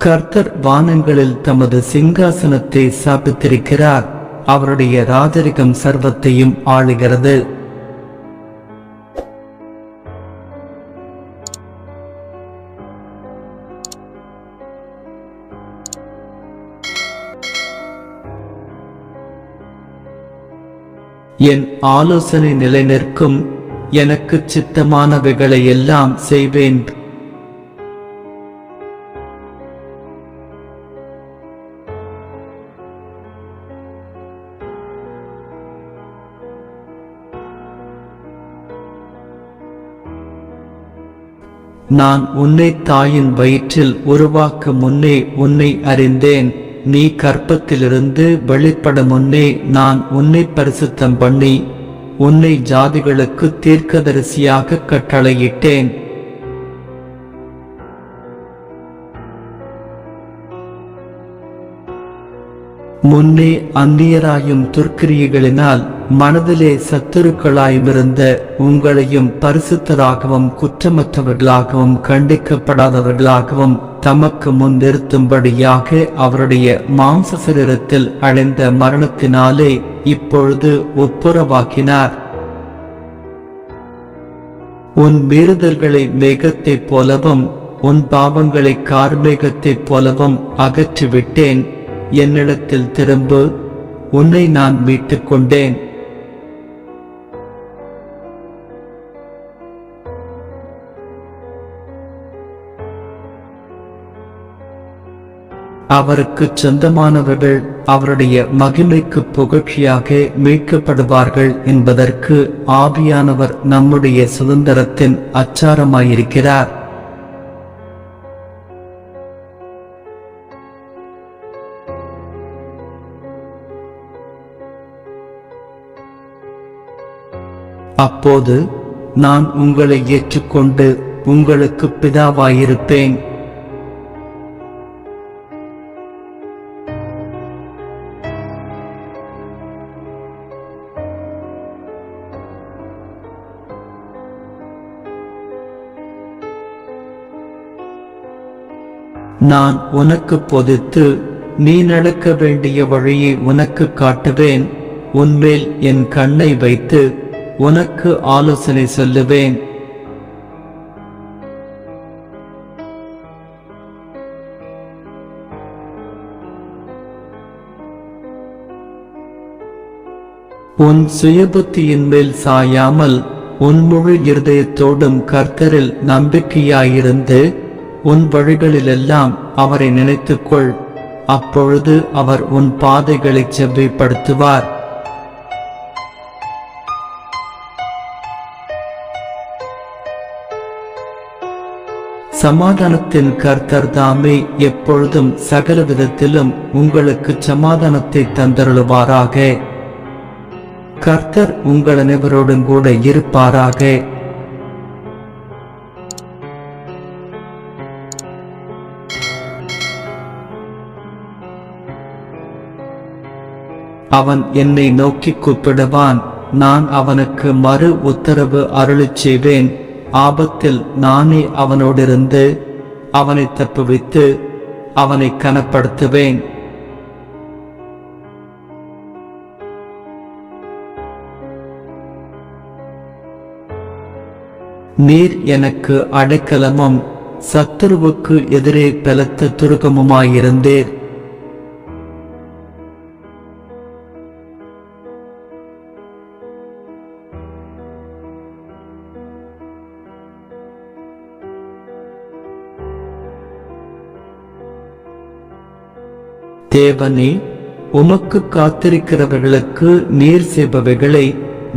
கர்த்தர் வானங்களில் தமது சிங்காசனத்தை ஸ்தாபித்திருக்கிறார். அவருடைய ராஜரிகம் சர்வத்தையும் ஆளுகிறது. என் ஆலோசனை நிலைநிற்கும். எனக்கு சித்தமானவைகளை எல்லாம் செய்வேன். நான் உன்னை தாயின் வயிற்றில் உருவாக்க முன்னே உன்னை அறிந்தேன். நீ கர்ப்பத்திலிருந்து வெளிப்பட முன்னே நான் உன்னை பரிசுத்தம் பண்ணி உன்னை ஜாதிகளுக்கு தீர்க்கதரிசியாக கட்டளையிட்டேன். முன்னே அந்நியராயும் துர்க்கிரியைகளினால் மனதிலே சத்துருக்களாயுமிருந்த உங்களையும் பரிசுத்தராகவும் குற்றமற்றவர்களாகவும் கண்டிக்கப்படாதவர்களாகவும் தமக்கு முன் நிறுத்தும்படியாக அவருடைய மாம்ச சரீரத்தில் அடைந்த மரணத்தினாலே இப்பொழுது ஒப்புரவாக்கினார். உன் மீறுதல்களை மேகத்தைப் போலவும் உன் பாவங்களை கார்மேகத்தைப் போலவும் அகற்றிவிட்டேன். என்னிடத்தில் திரும்பு, உன்னை நான் மீட்டுக் கொண்டேன். அவருக்கு சொந்தமானவர்கள் அவருடைய மகிமைக்கு புகழ்ச்சியாக மீட்கப்படுவார்கள் என்பதற்கு ஆவியானவர் நம்முடைய சுதந்திரத்தின் அச்சாரமாயிருக்கிறார். அப்போது நான் உங்களை ஏற்றுக்கொண்டு உங்களுக்கு பிதாவாயிருப்பேன். நான் உனக்கு போதித்து நீ நடக்க வேண்டிய வழியை உனக்கு காட்டுவேன். உன்மேல் என் கண்ணை வைத்து உனக்கு ஆலோசனை சொல்லுவேன். உன் சுயபுத்தியின் மேல் சாயாமல் உன் முழு இருதயத்தோடும் கர்த்தரில் நம்பிக்கையாயிருந்து உன் வழிகளிலெல்லாம் அவரை நினைத்துக்கொள். அப்பொழுது அவர் உன் பாதைகளை செவ்வைப்படுத்துவார். சமாதானத்தின் கர்த்தர் தாமே எப்பொழுதும் சகல விதத்திலும் உங்களுக்கு சமாதானத்தை தந்தருளுவாராக. கர்த்தர் உங்கள் அனைவரோடும் கூட இருப்பாராக. அவன் என்னை நோக்கி கூப்பிடுவான், நான் அவனுக்கு மறு உத்தரவு அருளிச் செய்வேன். ஆபத்தில் நானே அவனோடிருந்து அவனை தப்புவித்து அவனை கனப்படுத்துவேன். நீர் எனக்கு அடைக்கலமும் சத்துருவுக்கு எதிரே பலத்த துருக்கமுமாயிருந்தீர். தேவனே, உமக்கு காத்திருக்கிறவர்களுக்கு நீர் செய்பவைகளை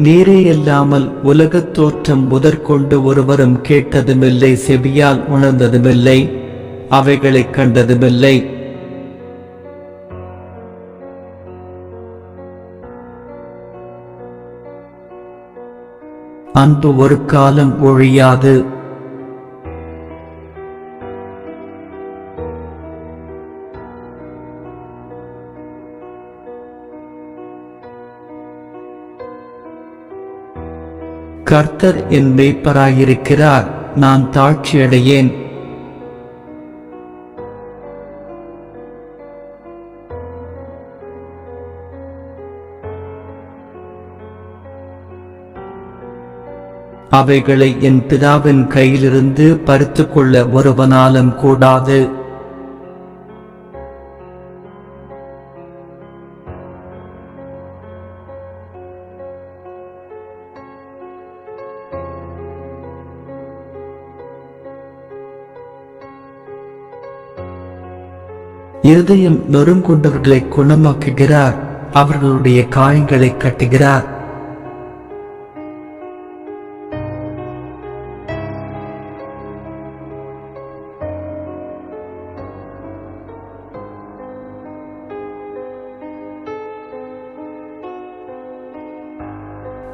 நீரே இல்லாமல் உலகத் தோற்றம் முதற்கொண்டு ஒருவரும் கேட்டதுமில்லை, செவியால் உணர்ந்ததுமில்லை, அவைகளை கண்டதுமில்லை. அன்பு ஒரு காலம் ஒழியாது. கர்த்தர் என் மேய்ப்பராயிருக்கிறார், நான் தாழ்ச்சியடையேன். அவைகளை என் பிதாவின் கையிலிருந்து பறித்துக்கொள்ள ஒருவனாலும் கூடாது. இருதயம் நொறுங்குண்டவர்களை குணமாக்குகிறார், அவர்களுடைய காயங்களை கட்டுகிறார்.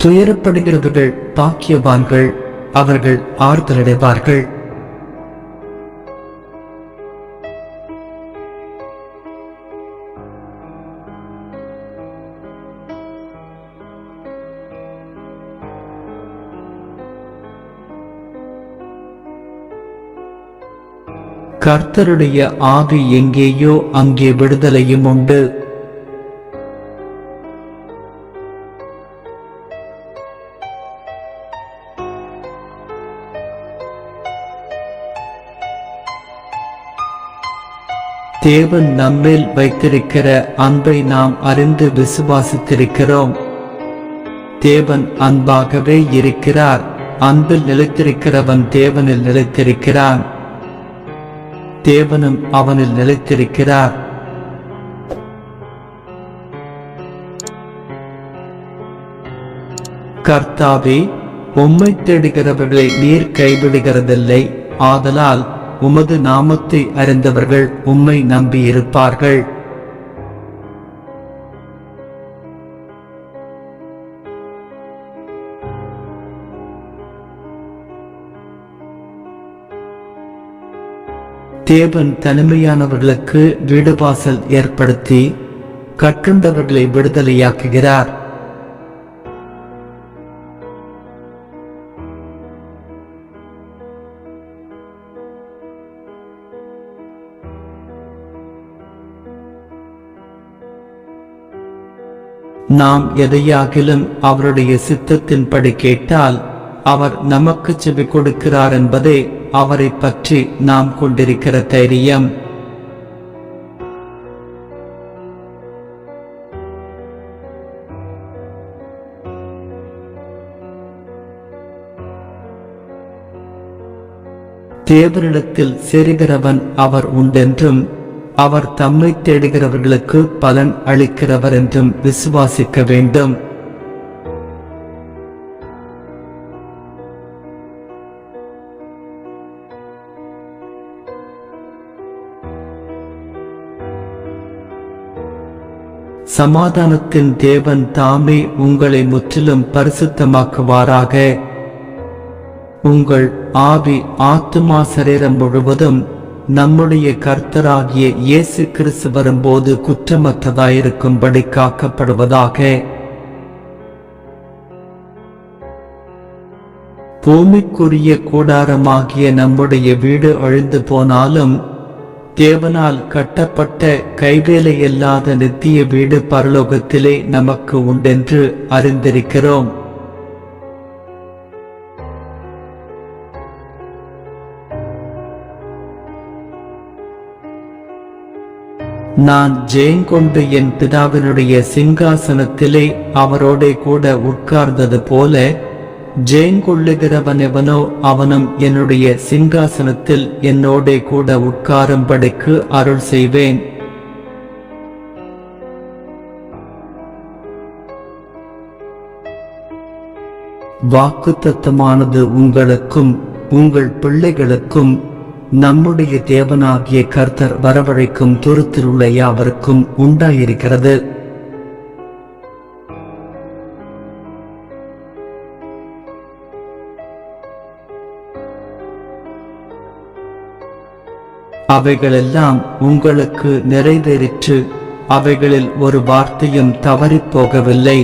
துயரப்படுகிறவர்கள் பாக்கியவான்கள், அவர்கள் ஆறுதலடைவார்கள். கர்த்தருடைய ஆவி எங்கேயோ அங்கே விடுதலையும் உண்டு. தேவன் நம்மேல் வைத்திருக்கிற அன்பை நாம் அறிந்து விசுவாசித்திருக்கிறோம். தேவன் அன்பாகவே இருக்கிறார். அன்பில் நிலைத்திருக்கிறவன் தேவனில் நிலைத்திருக்கிறான், தேவனும் அவனில் நிலைத்திருக்கிறார். கர்த்தாவே, உம்மை தேடுகிறவர்களை நீர் கைவிடுகிறதில்லை. ஆதலால் உமது நாமத்தை அறிந்தவர்கள் உம்மை நம்பியிருப்பார்கள். தேவன் தனிமையானவர்களுக்கு வீடுவாசல் ஏற்படுத்தி கட்டுண்டவர்களை விடுதலையாக்குகிறார். நாம் எதையாகிலும் அவருடைய சித்தத்தின்படி கேட்டால் அவர் நமக்கு செவி கொடுக்கிறார் என்பதே அவரை பற்றி நாம் கொண்டிருக்கிற தைரியம். தேவனிடத்தில் சேருகிறவன் அவர் உண்டென்றும் அவர் தம்மை தேடுகிறவர்களுக்கு பலன் அளிக்கிறவர் என்றும் விசுவாசிக்க வேண்டும். சமாதானத்தின் தேவன் தாமே உங்களை முற்றிலும் பரிசுத்தமாக்குவாராக. உங்கள் ஆவி, ஆத்துமா, சரீரம் முழுவதும் நம்முடைய கர்த்தராகிய இயேசு கிறிஸ்து வரும்போது குற்றமற்றதாயிருக்கும்படி காக்கப்படுவதாக. பூமிக்குரிய கூடாரமாகிய நம்முடைய வீடு அழிந்து போனாலும் தேவனால் கட்டப்பட்ட கைவேலையில்லாத நித்திய வீடு பரலோகத்திலே நமக்கு உண்டென்று அறிந்திருக்கிறோம். நான் ஜெயங்கொண்டு என் பிதாவினுடைய சிங்காசனத்திலே அவரோடே கூட உட்கார்ந்தது போல ஜெயங்கொள்ளுகிறவனெவனோ அவனும் என்னுடைய சிங்காசனத்தில் என்னோடே கூட உட்காரும்படிக்கு அருள் செய்வேன். வாக்குத்தத்தமானது உங்களுக்கும் உங்கள் பிள்ளைகளுக்கும் நம்முடைய தேவனாகிய கர்த்தர் வரவழைக்கும் தூரத்தில் உள்ள யாவருக்கும் உண்டாயிருக்கிறது. அவைகளெல்லாம் உங்களுக்கு நிறைவேறிற்று. அவைகளில் ஒரு வார்த்தையும் தவறிப் போகவில்லை.